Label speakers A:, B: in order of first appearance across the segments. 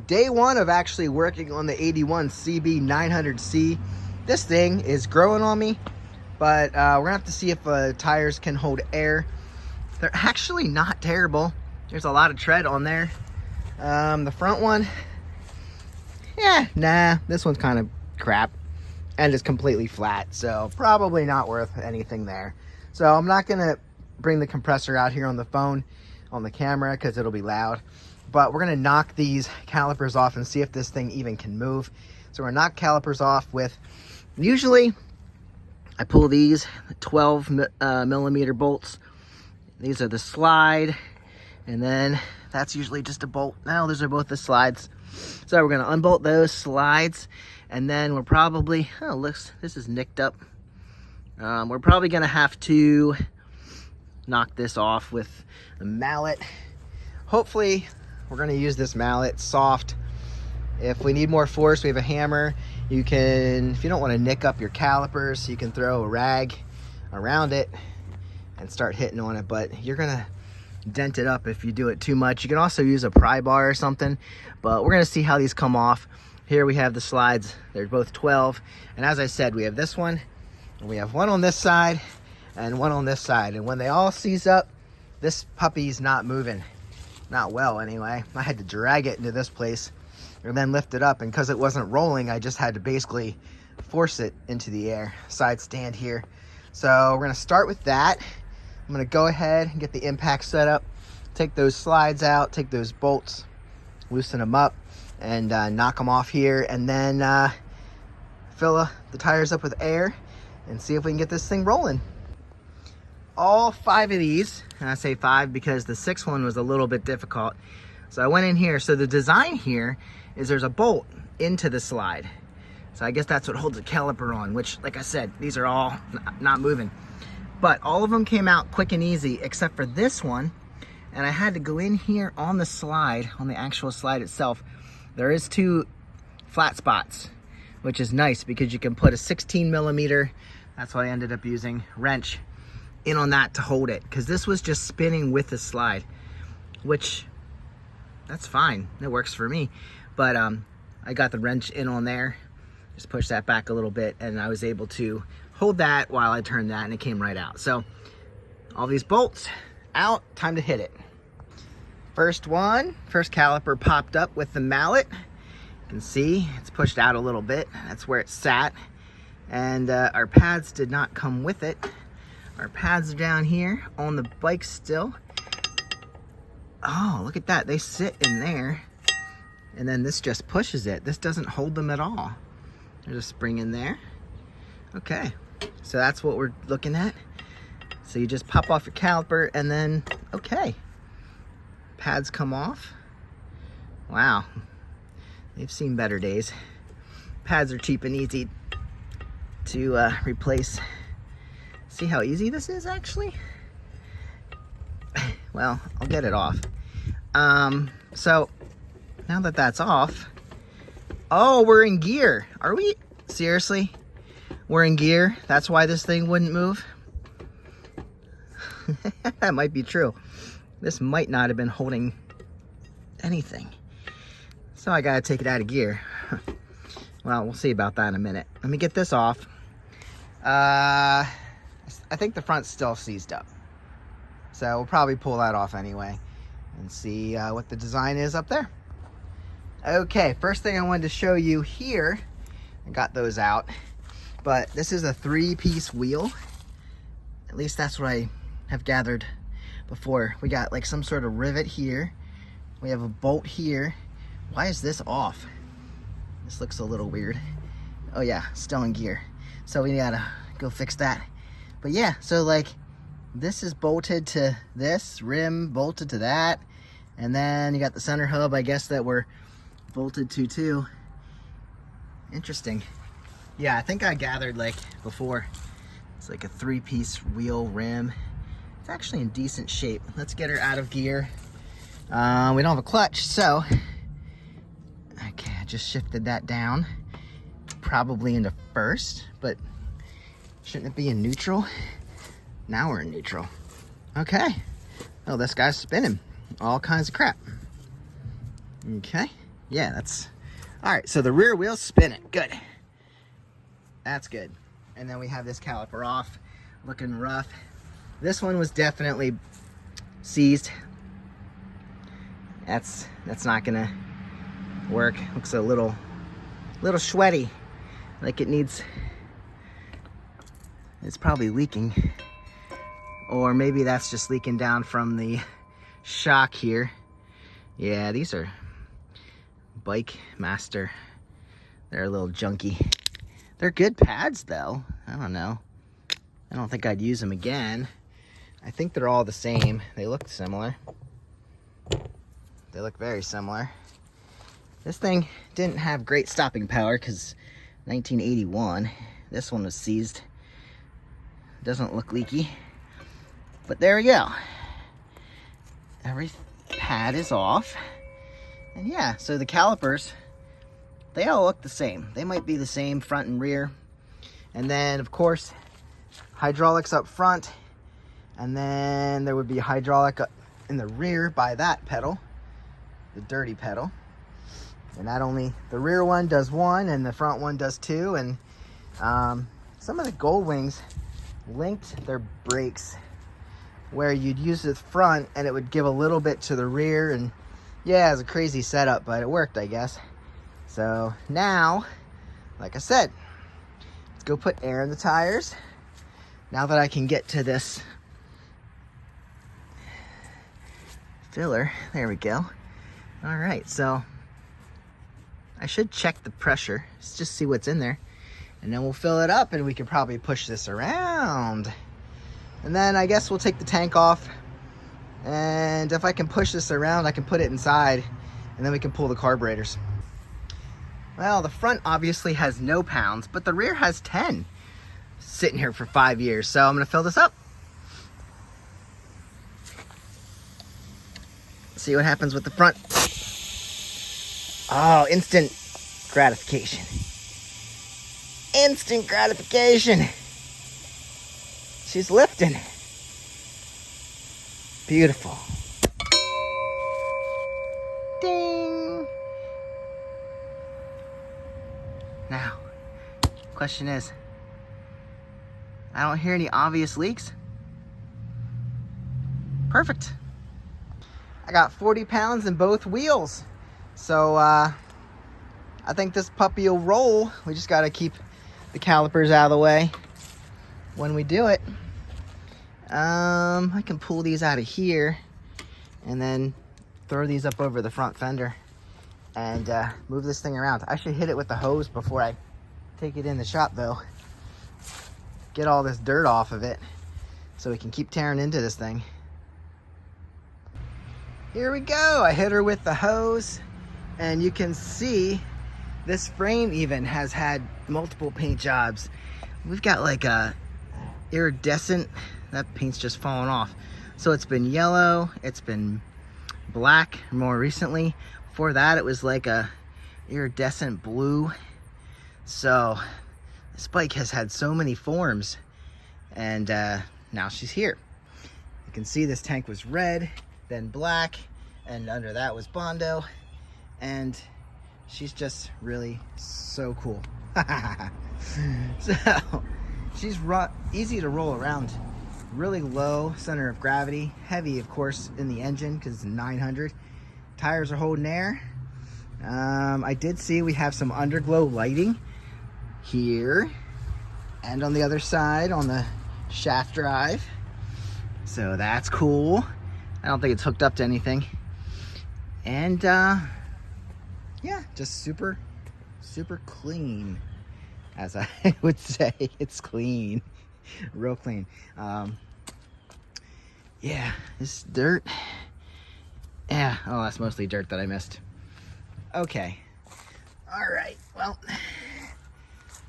A: day one of actually working on the 81 CB900C. This thing is growing on me, but we're gonna have to see if tires can hold air. They're actually not terrible. There's a lot of tread on there. The front one, yeah, nah, this one's kind of crap and is completely flat, so probably not worth anything there. So I'm not gonna bring the compressor out here on the phone, on the camera, because it'll be loud. But we're gonna knock these calipers off and see if this thing even can move. So we're gonna knock calipers off with, usually I pull these 12 millimeter bolts. These are the slide, and then that's usually just a bolt. Now those are both the slides. So we're gonna unbolt those slides, and then we're probably, oh, looks, this is nicked up. We're probably gonna have to knock this off with a mallet. Hopefully we're gonna use this mallet, soft. If we need more force, we have a hammer. You can, if you don't wanna nick up your calipers, you can throw a rag around it and start hitting on it, but you're gonna dent it up if you do it too much. You can also use a pry bar or something, but we're gonna see how these come off. Here we have the slides. They're both 12. And as I said, we have this one, and we have one on this side and one on this side. And when they all seize up, this puppy's not moving. Not well, anyway. I had to drag it into this place and then lift it up. And because it wasn't rolling, I just had to basically force it into the air. Side stand here. So we're gonna start with that. I'm gonna go ahead and get the impact set up, take those slides out, take those bolts, loosen them up, and knock them off here, and then fill the tires up with air and see if we can get this thing rolling. All 5 of these, and I say 5 because the 6th one was a little bit difficult. So I went in here. So the design here is there's a bolt into the slide. So I guess that's what holds the caliper on, which, like I said, these are all not moving. But all of them came out quick and easy, except for this one. And I had to go in here on the slide, on the actual slide itself. There is 2 flat spots, which is nice because you can put a 16 millimeter, that's what I ended up using, wrench in on that to hold it. Because this was just spinning with the slide, which, that's fine. It works for me. But I got the wrench in on there, just push that back a little bit, and I was able to hold that while I turned that, and it came right out. So all these bolts out, time to hit it. First caliper popped up with the mallet. You can see it's pushed out a little bit. That's where it sat. And our pads did not come with it. Our pads are down here on the bike still. Oh, look at that. They sit in there. And then this just pushes it. This doesn't hold them at all. There's a spring in there. Okay, so that's what we're looking at. So you just pop off your caliper and then, okay. Pads come off. Wow, they've seen better days. Pads are cheap and easy to replace. See how easy this is, actually? Well, I'll get it off. So now that that's off, oh, we're in gear. Are we? Seriously? We're in gear? That's why this thing wouldn't move? That might be true. This might not have been holding anything. So I gotta take it out of gear. Well, we'll see about that in a minute. Let me get this off. I think the front's still seized up. So we'll probably pull that off anyway and see what the design is up there. Okay, first thing I wanted to show you here, I got those out, but this is a 3-piece wheel. At least that's what I have gathered before. We got like some sort of rivet here. We have a bolt here. Why is this off? This looks a little weird. Oh yeah, still in gear. So we gotta go fix that. But yeah, so like this is bolted to this, rim bolted to that. And then you got the center hub, I guess, that we're bolted to too. Interesting. Yeah, I think I gathered like before. It's like a 3-piece wheel rim. It's actually in decent shape. Let's get her out of gear. We don't have a clutch, so okay, I just shifted that down, probably into first, but shouldn't it be in neutral? Now we're in neutral. Okay. Oh, this guy's spinning all kinds of crap. Okay, Yeah, that's... All right, so the rear wheel's spinning. Good. That's good. And then we have this caliper off, looking rough. This one was definitely seized. That's not gonna work. Looks a little sweaty, like it needs... It's probably leaking. Or maybe that's just leaking down from the shock here. Yeah, these are Bike Master. They're a little junky. They're good pads though. I don't know. I don't think I'd use them again. I think they're all the same. They look similar. They look very similar. This thing didn't have great stopping power because 1981. This one was seized. Doesn't look leaky. But there we go. Every pad is off. And yeah, so the calipers, they all look the same. They might be the same front and rear. And then, of course, hydraulics up front. And then there would be hydraulic in the rear by that pedal, the dirty pedal. And not only the rear one does one and the front one does two. And some of the Gold Wings linked their brakes where you'd use the front and it would give a little bit to the rear. And yeah, it was a crazy setup, but it worked, I guess. So now, like I said, let's go put air in the tires. Now that I can get to this filler, there we go. All right, so I should check the pressure, just see what's in there, and then we'll fill it up and we can probably push this around. And then I guess we'll take the tank off, and if I can push this around, I can put it inside, and then we can pull the carburetors. Well, the front obviously has no pounds, but the rear has 10. Sitting here for 5 years, so I'm gonna fill this up. See what happens with the front. Oh, instant gratification. Instant gratification. She's lifting. Beautiful. Ding. Now, question is, I don't hear any obvious leaks. Perfect. I got 40 pounds in both wheels. So I think this puppy will roll. We just gotta keep the calipers out of the way when we do it. I can pull these out of here and then throw these up over the front fender and move this thing around. I should hit it with the hose before I take it in the shop though. Get all this dirt off of it so we can keep tearing into this thing. Here we go. I hit her with the hose and you can see this frame even has had multiple paint jobs. We've got like a iridescent, that paint's just fallen off. So it's been yellow, it's been black more recently. Before that it was like a iridescent blue. So this bike has had so many forms, and now she's here. You can see this tank was red, then black, and under that was Bondo, and she's just really so cool. So she's easy to roll around, really low center of gravity, heavy of course in the engine because it's 900. Tires are holding air. I did see we have some underglow lighting here and on the other side on the shaft drive, so that's cool. I don't think it's hooked up to anything, and yeah, just super clean, as I would say. It's clean, real clean. Yeah, this dirt, yeah, oh, that's mostly dirt that I missed. Okay, all right, well,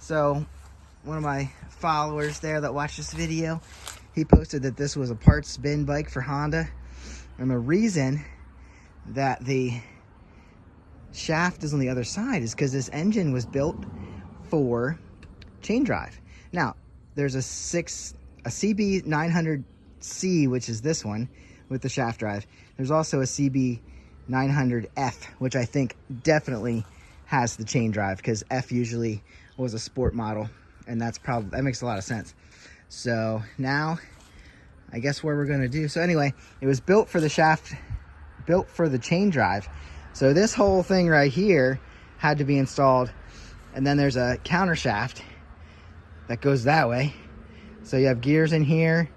A: so one of my followers there that watched this video, he posted that this was a parts bin bike for Honda, and the reason that the shaft is on the other side is because this engine was built for chain drive. Now there's a CB900C, which is this one with the shaft drive. There's also a CB900C CB900F, which I think definitely has the chain drive, because F usually was a sport model, and that makes a lot of sense. So now I guess what we're gonna do, so anyway, it was built for the shaft, built for the chain drive. So this whole thing right here had to be installed, and then there's a counter shaft that goes that way. So you have gears in here.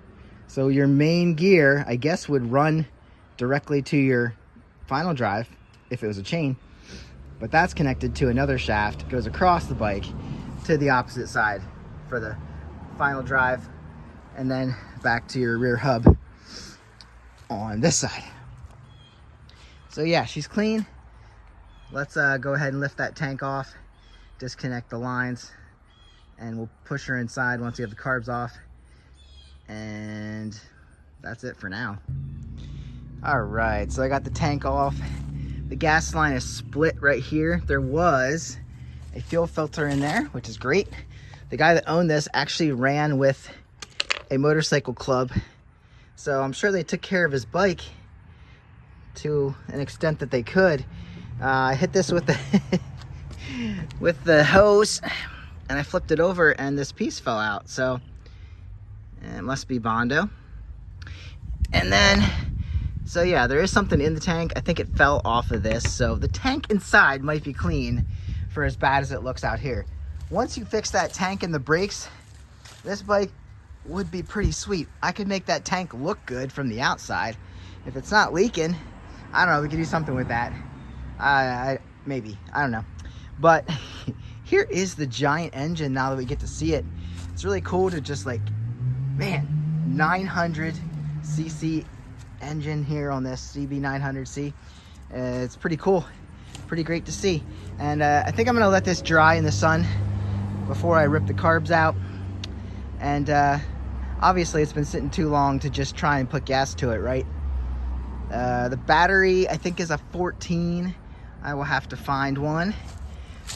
A: So your main gear, I guess, would run directly to your final drive if it was a chain, but that's connected to another shaft, goes across the bike to the opposite side for the final drive, and then back to your rear hub on this side. So yeah, she's clean. Let's go ahead and lift that tank off, disconnect the lines, and we'll push her inside once we have the carbs off. And that's it for now. All right, so I got the tank off. The gas line is split right here. There was a fuel filter in there, which is great. The guy that owned this actually ran with a motorcycle club, so I'm sure they took care of his bike to an extent that they could. I hit this with the with the hose, and I flipped it over, and this piece fell out. So it must be Bondo. And then, so yeah, there is something in the tank. I think it fell off of this. So the tank inside might be clean for as bad as it looks out here. Once you fix that tank and the brakes, this bike would be pretty sweet. I could make that tank look good from the outside. If it's not leaking, I don't know, we could do something with that. Maybe, I don't know. But here is the giant engine now that we get to see it. It's really cool to just like, man, 900cc engine here on this CB900C. It's pretty cool, pretty great to see. And I think I'm gonna let this dry in the sun before I rip the carbs out. And obviously it's been sitting too long to just try and put gas to it, right? The battery, I think, is a 14. I will have to find one.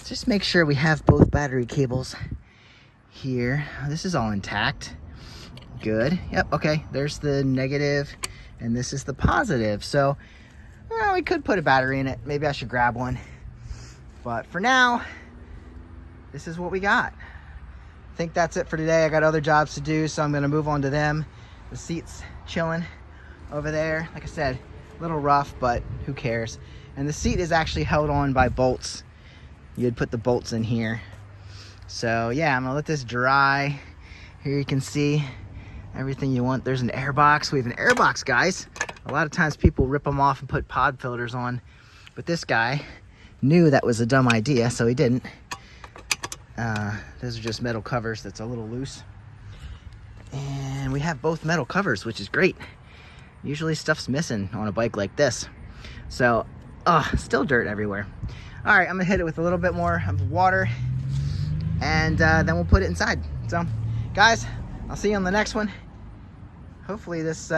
A: Just make sure we have both battery cables here. This is all intact. Good. Yep, okay. There's the negative, and this is the positive. So, well, we could put a battery in it. Maybe I should grab one. But for now, this is what we got. I think that's it for today. I got other jobs to do, so I'm going to move on to them. The seat's chilling over there. Like I said, a little rough, but who cares? And the seat is actually held on by bolts. You'd put the bolts in here. So yeah, I'm gonna let this dry. Here you can see everything you want. There's an air box. We have an air box, guys. A lot of times people rip them off and put pod filters on, but this guy knew that was a dumb idea, so he didn't. Those are just metal covers that's a little loose. And we have both metal covers, which is great. Usually stuff's missing on a bike like this. So, still dirt everywhere. All right, I'm gonna hit it with a little bit more of water, and then we'll put it inside. So, guys, I'll see you on the next one. Hopefully this,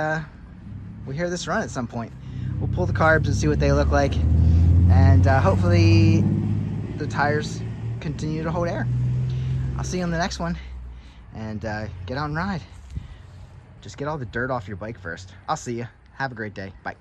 A: we hear this run at some point. We'll pull the carbs and see what they look like, and hopefully the tires continue to hold air. I'll see you on the next one, and get out and ride. Just get all the dirt off your bike first. I'll see you. Have a great day. Bye.